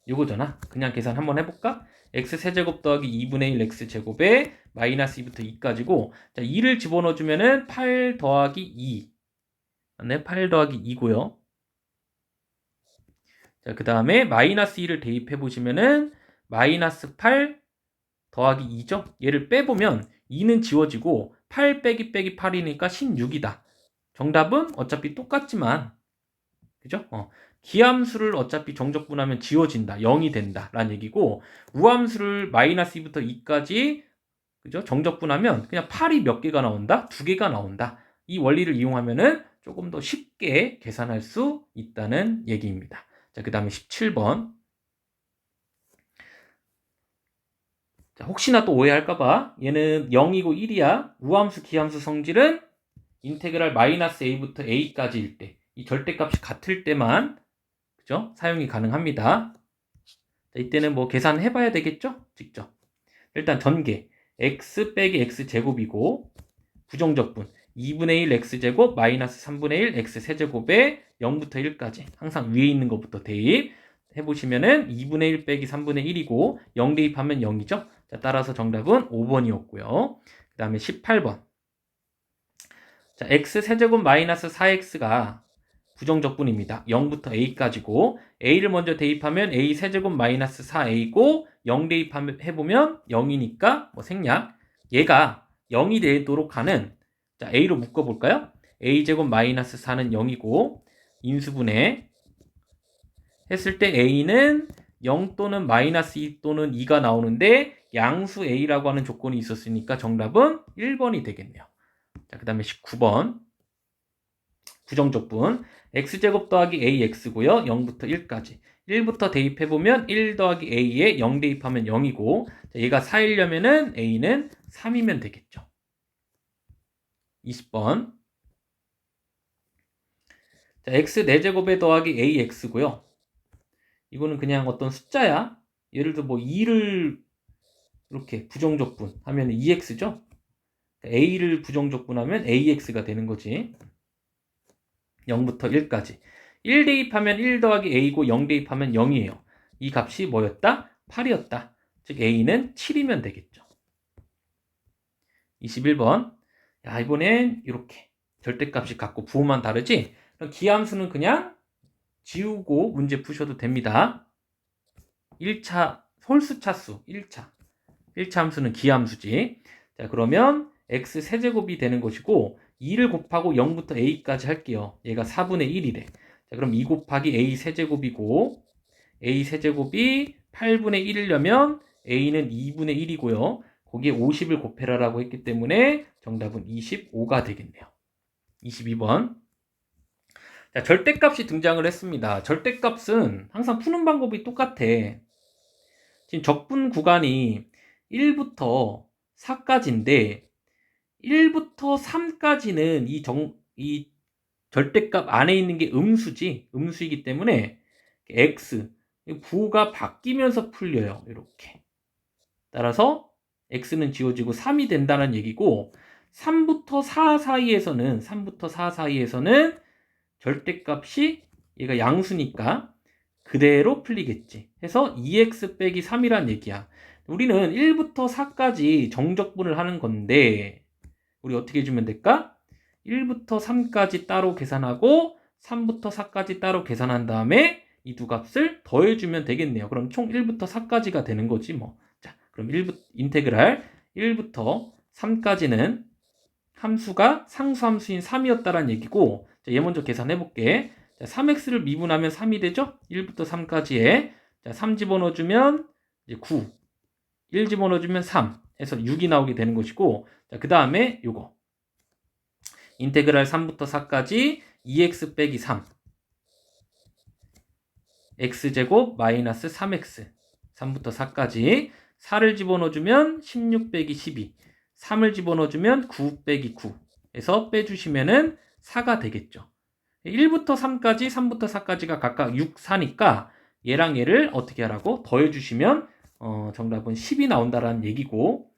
요거잖아. 그냥 계산 한번 해볼까? x세제곱 더하기 2분의 1 x제곱에 마이너스 2부터 2까지고 자, 2를 집어넣어주면은 8 더하기 2 네, 8 더하기 2고요. 자, 그 다음에 마이너스 2를 대입해보시면은 마이너스 8 더하기 2죠? 얘를 빼보면 2는 지워지고 8 빼기 8이니까 16이다. 정답은 어차피 똑같지만 그죠? 기함수를 어차피 정적분하면 지워진다. 0이 된다. 라는 얘기고 우함수를 마이너스 2부터 2까지 그죠? 정적분하면 그냥 8이 몇 개가 나온다? 2개가 나온다. 이 원리를 이용하면은 조금 더 쉽게 계산할 수 있다는 얘기입니다. 자, 그 다음에 17번. 자, 혹시나 또 오해할까봐 얘는 0이고 1이야. 우함수, 기함수 성질은 인테그랄 마이너스 a부터 a까지일 때, 이 절대값이 같을 때만 그죠? 사용이 가능합니다. 자, 이때는 뭐 계산해봐야 되겠죠? 직접. 일단 전개 x 빼기 x제곱이고 부정적분 2분의 1 x제곱 마이너스 3분의 1 x세제곱에 0부터 1까지 항상 위에 있는 것부터 대입 해보시면은 2분의 1 빼기 3분의 1이고 0 대입하면 0이죠. 자, 따라서 정답은 5번이었고요. 그 다음에 18번. 자, x세제곱 마이너스 4x가 부정적분입니다. 0부터 a까지고 a를 먼저 대입하면 a 세제곱 마이너스 4a고 0 대입해보면 0이니까 뭐 생략. 얘가 0이 되도록 하는, 자, a로 묶어볼까요? a제곱 마이너스 4는 0이고 인수분해 했을 때 a는 0 또는 마이너스 2 또는 2가 나오는데 양수 a라고 하는 조건이 있었으니까 정답은 1번이 되겠네요. 자, 그 다음에 19번 부정적분 x제곱 더하기 ax고요. 0부터 1까지 1부터 대입해보면 1 더하기 a에 0 대입하면 0이고 얘가 4이려면은 a는 3이면 되겠죠. 20번 자, x 4제곱에 더하기 ax고요. 이거는 그냥 어떤 숫자야. 예를 들어 뭐 2를 이렇게 부정적분 하면 2x죠. a를 부정적분하면 ax가 되는 거지. 0부터 1까지 1 대입하면 1 더하기 a고 0 대입하면 0이에요. 이 값이 뭐였다? 8이었다. 즉 a는 7이면 되겠죠. 21번 야, 이번엔 이렇게 절대값이 같고 부호만 다르지? 그럼 기함수는 그냥 지우고 문제 푸셔도 됩니다. 1차 홀수차수 1차 함수는 기함수지. 자, 그러면 x 세제곱이 되는 것이고 2를 곱하고 0부터 a까지 할게요. 얘가 4분의 1이래. 자, 그럼 2 곱하기 a 세제곱이고 a 세제곱이 8분의 1이려면 a는 2분의 1이고요. 거기에 50을 곱해라라고 했기 때문에 정답은 25가 되겠네요. 22번 자, 절대값이 등장을 했습니다. 절대값은 항상 푸는 방법이 똑같아. 지금 적분 구간이 1부터 4까지인데 1부터 3까지는 이 절대값 안에 있는 게 음수지. 음수이기 때문에 x 부호가 바뀌면서 풀려요. 이렇게. 따라서 x는 지워지고 3이 된다는 얘기고 3부터 4 사이에서는 절대값이 얘가 양수니까 그대로 풀리겠지. 해서 2x 빼기 3이란 얘기야. 우리는 1부터 4까지 정적분을 하는 건데 우리 어떻게 해주면 될까? 1부터 3까지 따로 계산하고 3부터 4까지 따로 계산한 다음에 이 두 값을 더해주면 되겠네요. 그럼 총 1부터 4까지가 되는 거지 뭐. 자, 그럼 인테그랄 1부터 3까지는 함수가 상수함수인 3이었다라는 얘기고 자, 얘 먼저 계산해 볼게. 자, 3x를 미분하면 3이 되죠? 1부터 3까지에 자, 3 집어넣어주면 이제 9 1 집어넣어주면 3 해서 6이 나오게 되는 것이고 자, 그 다음에 요거 인테그랄 3부터 4까지 2x 빼기 3 x제곱 마이너스 3x 3부터 4까지 4를 집어넣어주면 16 빼기 12 3을 집어넣어주면 9 빼기 9 해서 빼주시면은 4가 되겠죠. 1부터 3까지 3부터 4까지가 각각 6, 4니까 얘랑 얘를 어떻게 하라고? 더해주시면 정답은 10이 나온다라는 얘기고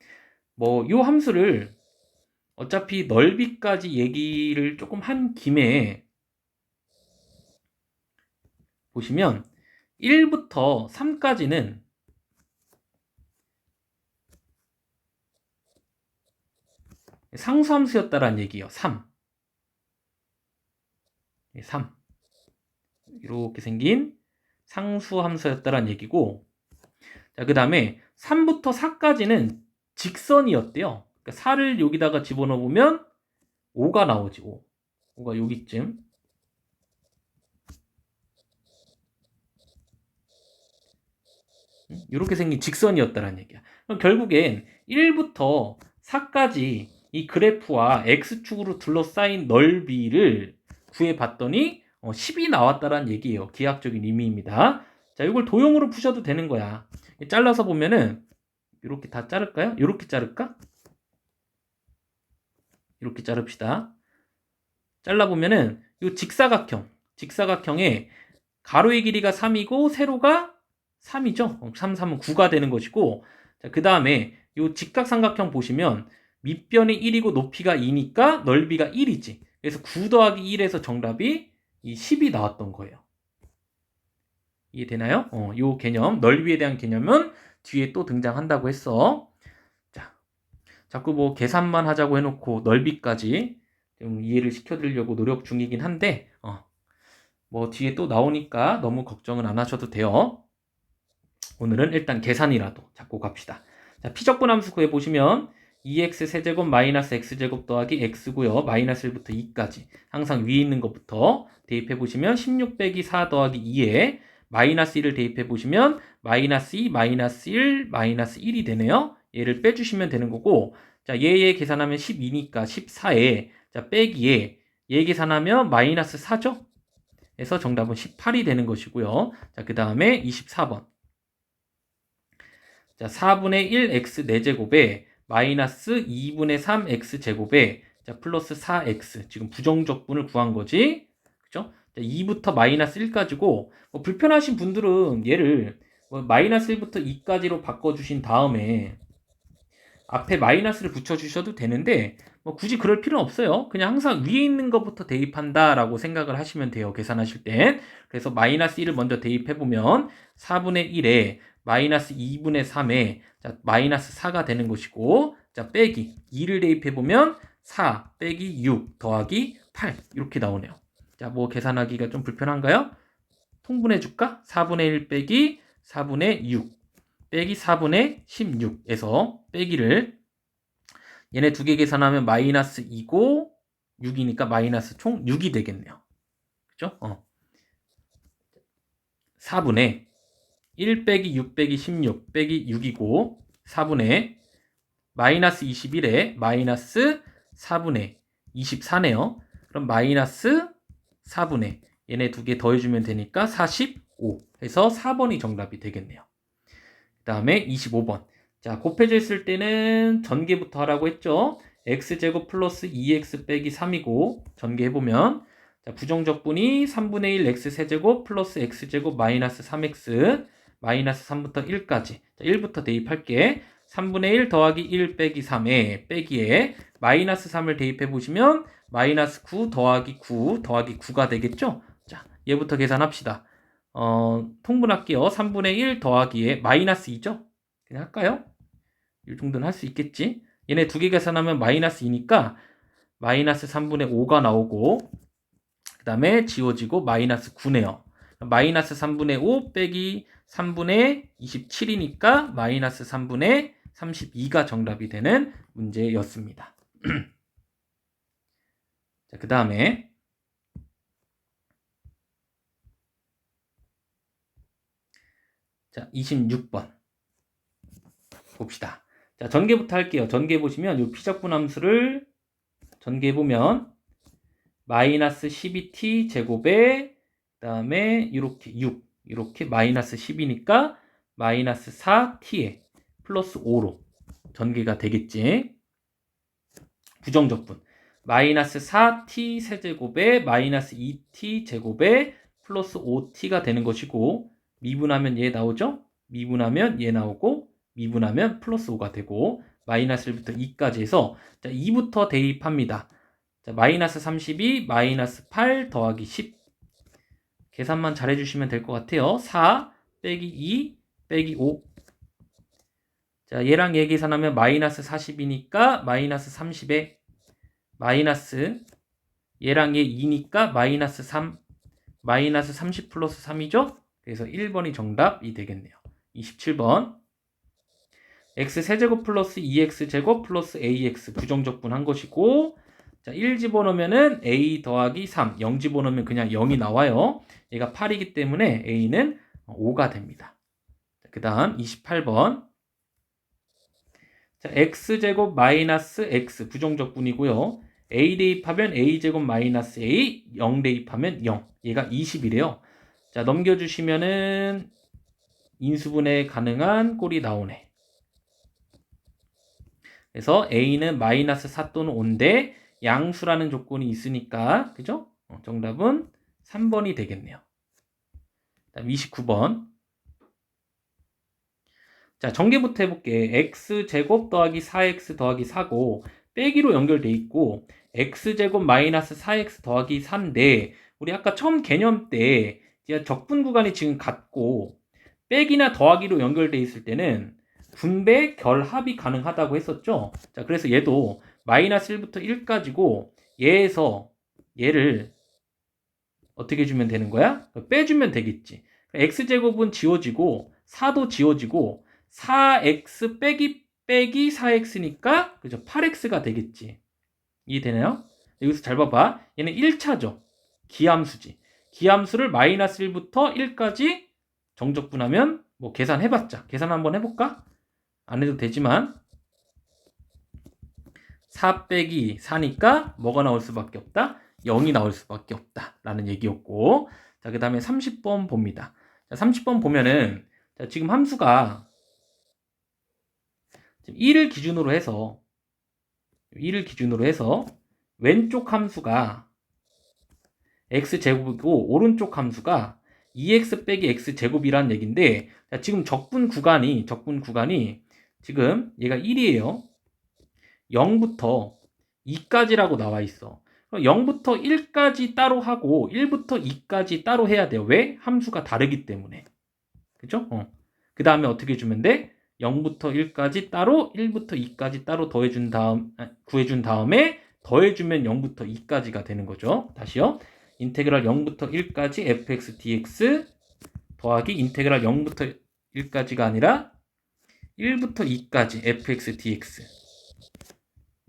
뭐 요 함수를 어차피 넓이까지 얘기를 조금 한 김에 보시면 1부터 3까지는 상수함수였다라는 얘기예요. 3 이렇게 생긴 상수함수였다라는 얘기고 자, 그 다음에 3부터 4까지는 직선이었대요. 그러니까 4를 여기다가 집어넣어 보면 5가 나오지. 5가 여기쯤. 이렇게 생긴 직선이었다라는 얘기야. 그럼 결국엔 1부터 4까지 이 그래프와 x축으로 둘러싸인 넓이를 구해봤더니 10이 나왔다라는 얘기예요. 기하학적인 의미입니다. 자, 이걸 도형으로 푸셔도 되는 거야. 잘라서 보면은 이렇게 다 자를까요? 이렇게 자를까? 이렇게 자릅시다. 잘라보면은 이 직사각형에 가로의 길이가 3이고 세로가 3이죠. 3, 3은 9가 되는 것이고 그 다음에 이 직각삼각형 보시면 밑변이 1이고 높이가 2니까 넓이가 1이지. 그래서 9 더하기 1에서 정답이 이 10이 나왔던 거예요. 이해되나요? 이 개념, 넓이에 대한 개념은 뒤에 또 등장한다고 했어. 자, 자꾸 뭐 계산만 하자고 해놓고 넓이까지 좀 이해를 시켜드리려고 노력 중이긴 한데 뭐 뒤에 또 나오니까 너무 걱정은 안 하셔도 돼요. 오늘은 일단 계산이라도 잡고 갑시다. 자, 피적분함수 구해보시면 2x 세제곱 마이너스 x제곱 더하기 x고요. 마이너스 1부터 2까지 항상 위에 있는 것부터 대입해보시면 16 빼기 4 더하기 2에 마이너스 1을 대입해보시면 마이너스 2, 마이너스 1, 마이너스 1이 되네요. 얘를 빼주시면 되는 거고, 자, 얘 계산하면 12니까 14에, 자, 빼기에 얘 계산하면 마이너스 4죠? 그래서 정답은 18이 되는 것이고요. 자, 그 다음에 24번. 자, 4분의 1x 4제곱에 마이너스 2분의 3x 제곱에 자, 플러스 4x. 지금 부정적분을 구한 거지. 그죠? 자, 2부터 마이너스 1까지고, 뭐 불편하신 분들은 얘를 뭐 마이너스 1부터 2까지로 바꿔주신 다음에 앞에 마이너스를 붙여주셔도 되는데, 뭐 굳이 그럴 필요는 없어요. 그냥 항상 위에 있는 것부터 대입한다라고 생각을 하시면 돼요. 계산하실 땐. 그래서 마이너스 1을 먼저 대입해보면 4분의 1에 마이너스 2분의 3에 자, 마이너스 4가 되는 것이고, 자, 빼기 2를 대입해보면 4 빼기 6 더하기 8 이렇게 나오네요. 자, 뭐 계산하기가 좀 불편한가요? 통분해줄까? 4분의 1 빼기 4분의 6 빼기 4분의 16에서 빼기를 얘네 두 개 계산하면 마이너스 2고 6이니까 마이너스 총 6이 되겠네요. 그죠? 4분의 1 빼기 6 빼기 16 빼기 6이고 4분의 마이너스 21에 마이너스 4분의 24네요. 그럼 마이너스 4분의 얘네 두 개 더해주면 되니까 45 해서 4번이 정답이 되겠네요. 그 다음에 25번. 자, 곱해져 있을 때는 전개부터 하라고 했죠. x제곱 플러스 2x 빼기 3이고 전개해보면 자, 부정적분이 3분의 1 x 세제곱 플러스 x제곱 마이너스 3x 마이너스 3부터 1까지 자, 1부터 대입할게. 3분의 1 더하기 1 빼기 3에 빼기에 마이너스 3을 대입해보시면 마이너스 9 더하기 9 더하기 9가 되겠죠. 자, 얘부터 계산합시다. 통분할게요. 3분의 1 더하기에 마이너스 2죠? 그냥 할까요? 이 정도는 할 수 있겠지? 얘네 두 개 계산하면 마이너스 2니까 마이너스 3분의 5가 나오고 그 다음에 지워지고 마이너스 9네요. 마이너스 3분의 5 빼기 3분의 27이니까 마이너스 3분의 32가 정답이 되는 문제였습니다. 자, 그 다음에 자, 26번 봅시다. 자, 전개부터 할게요. 전개 보시면 이 피적분 함수를 전개해보면 마이너스 12t 제곱에 그 다음에 이렇게 6 이렇게 마이너스 10이니까 마이너스 4t에 플러스 5로 전개가 되겠지. 부정적분 마이너스 4t 세제곱에 마이너스 2t 제곱에 플러스 5t가 되는 것이고 미분하면 얘 나오죠? 미분하면 얘 나오고 미분하면 플러스 5가 되고 마이너스 1부터 2까지 해서 자, 2부터 대입합니다. 자, 마이너스 32 마이너스 8 더하기 10 계산만 잘 해주시면 될 것 같아요. 4 빼기 2 빼기 5 자, 얘랑 얘 계산하면 마이너스 40이니까 마이너스 30에 마이너스 얘랑 얘 2니까 마이너스 3 마이너스 30 플러스 3이죠? 그래서 1번이 정답이 되겠네요. 27번 x세제곱 플러스 2x제곱 플러스 ax 부정적분 한 것이고 자, 1 집어넣으면은 a 더하기 3 0 집어넣으면 그냥 0이 나와요. 얘가 8이기 때문에 a는 5가 됩니다. 그 다음 28번 자, x제곱 마이너스 x 부정적분이고요. a 대입하면 a제곱 마이너스 a 0 대입하면 0 얘가 20이래요. 자, 넘겨주시면은 인수분해 가능한 꼴이 나오네. 그래서 a는 마이너스 4 또는 5인데 양수라는 조건이 있으니까 그죠? 정답은 3번이 되겠네요. 다음 29번 자, 전개부터 해볼게. x제곱 더하기 4x 더하기 4고 빼기로 연결돼 있고 x제곱 마이너스 4x 더하기 4인데 우리 아까 처음 개념 때 적분 구간이 지금 같고 빼기나 더하기로 연결돼 있을 때는 분배, 결합이 가능하다고 했었죠. 자, 그래서 얘도 마이너스 1부터 1까지고 얘에서 얘를 어떻게 주면 되는 거야? 빼주면 되겠지. x제곱은 지워지고 4도 지워지고 4x 빼기 4x니까 그죠? 8x가 되겠지. 이해되나요? 여기서 잘 봐봐. 얘는 1차죠. 기함수지. 기함수를 마이너스 1부터 1까지 정적분하면 뭐 계산해봤자. 계산 한번 해볼까? 안 해도 되지만 4 빼기 4니까 뭐가 나올 수밖에 없다? 0이 나올 수밖에 없다 라는 얘기였고, 자, 그 다음에 30번 봅니다. 자, 30번 보면은 자, 지금 함수가 1을 기준으로 해서 왼쪽 함수가 x제곱이고 오른쪽 함수가 2x 빼기 x제곱이라는 얘기인데, 자, 지금 적분 구간이 지금 얘가 1이에요. 0부터 2까지라고 나와 있어. 0부터 1까지 따로 하고 1부터 2까지 따로 해야 돼요. 왜? 함수가 다르기 때문에. 그죠? 그 다음에 어떻게 주면 돼? 0부터 1까지 따로, 1부터 2까지 따로 구해준 다음에 더해주면 0부터 2까지가 되는 거죠. 다시요. 인테그랄 0부터 1까지 fx dx 더하기 인테그랄 0부터 1까지가 아니라 1부터 2까지 fx dx.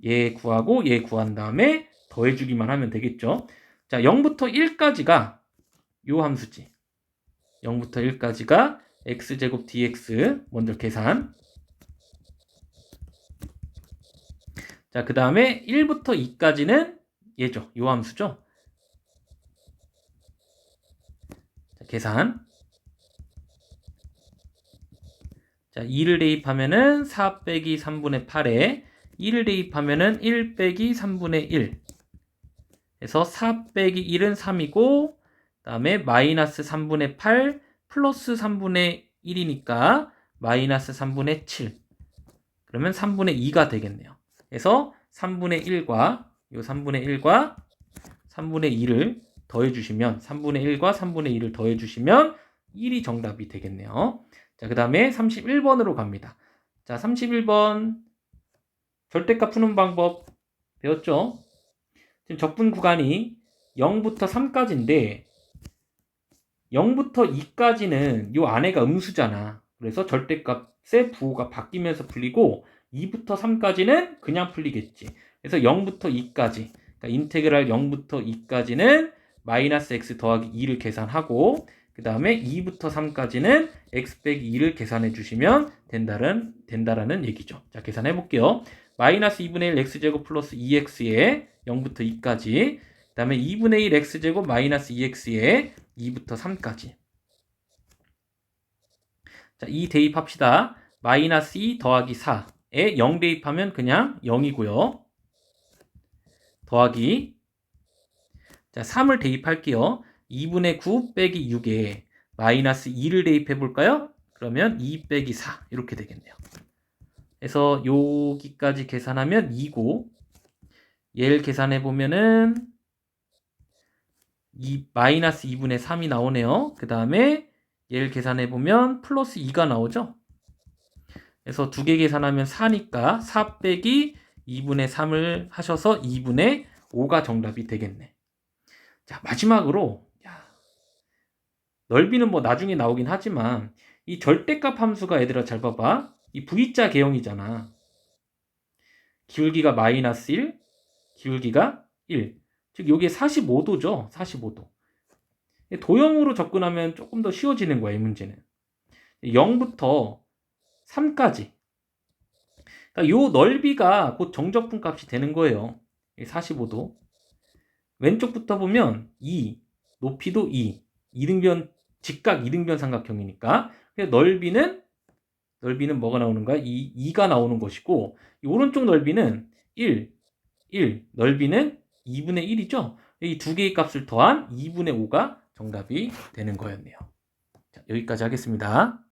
얘 구하고 얘 구한 다음에 더해주기만 하면 되겠죠. 자, 0부터 1까지가 요 함수지. 0부터 1까지가 x제곱 dx 먼저 계산. 자, 그 다음에 1부터 2까지는 얘죠. 요 함수죠. 자, 계산. 자, 2를 대입하면은 4 빼기 3분의 8에 1을 대입하면은 1 빼기 3분의 1. 그래서 4 빼기 1은 3이고, 그 다음에 마이너스 3분의 8 플러스 3분의 1이니까 마이너스 3분의 7. 그러면 3분의 2가 되겠네요. 그래서 3분의 1과 3분의 2를 더해주시면 3분의 1과 3분의 2를 더해주시면 1이 정답이 되겠네요. 자, 그 다음에 31번으로 갑니다. 자, 31번 절대값 푸는 방법 배웠죠? 지금 적분 구간이 0부터 3까지인데 0부터 2까지는 요 안에가 음수잖아. 그래서 절대값의 부호가 바뀌면서 풀리고 2부터 3까지는 그냥 풀리겠지. 그래서 0부터 2까지, 그러니까 인테그랄 0부터 2까지는 마이너스 x 더하기 2를 계산하고, 그 다음에 2부터 3까지는 x 빼기 2를 계산해 주시면 된다라는 얘기죠. 자, 계산해 볼게요. 마이너스 2분의 1 x제곱 플러스 2x에 0부터 2까지, 그 다음에 2분의 1 x제곱 마이너스 2x에 2부터 3까지. 자, 2 대입합시다. 마이너스 2 더하기 4에 0 대입하면 그냥 0이고요. 더하기, 자, 3을 대입할게요. 2분의 9 빼기 6에 마이너스 2를 대입해 볼까요? 그러면 2 빼기 4 이렇게 되겠네요. 그래서 여기까지 계산하면 2고, 얘를 계산해 보면은 마이너스 2분의 3이 나오네요. 그 다음에 얘를 계산해 보면 플러스 2가 나오죠. 그래서 두 개 계산하면 4니까 4 빼기 2분의 3을 하셔서 2분의 5가 정답이 되겠네. 자, 마지막으로 넓이는 뭐 나중에 나오긴 하지만 이 절대값 함수가 얘들아 잘 봐봐. 이 V자 개형이잖아. 기울기가 마이너스 1, 기울기가 1. 즉 여기에 45도죠. 45도. 도형으로 접근하면 조금 더 쉬워지는 거야, 이 문제는. 0부터 3까지. 그러니까 요 넓이가 곧 정적분 값이 되는 거예요. 45도. 왼쪽부터 보면 2, 높이도 2. 직각 이등변 삼각형이니까. 넓이는 뭐가 나오는 거야? 2가 나오는 것이고, 이 오른쪽 넓이는 1, 넓이는 2분의 1이죠. 이 두 개의 값을 더한 2분의 5가 정답이 되는 거였네요. 자, 여기까지 하겠습니다.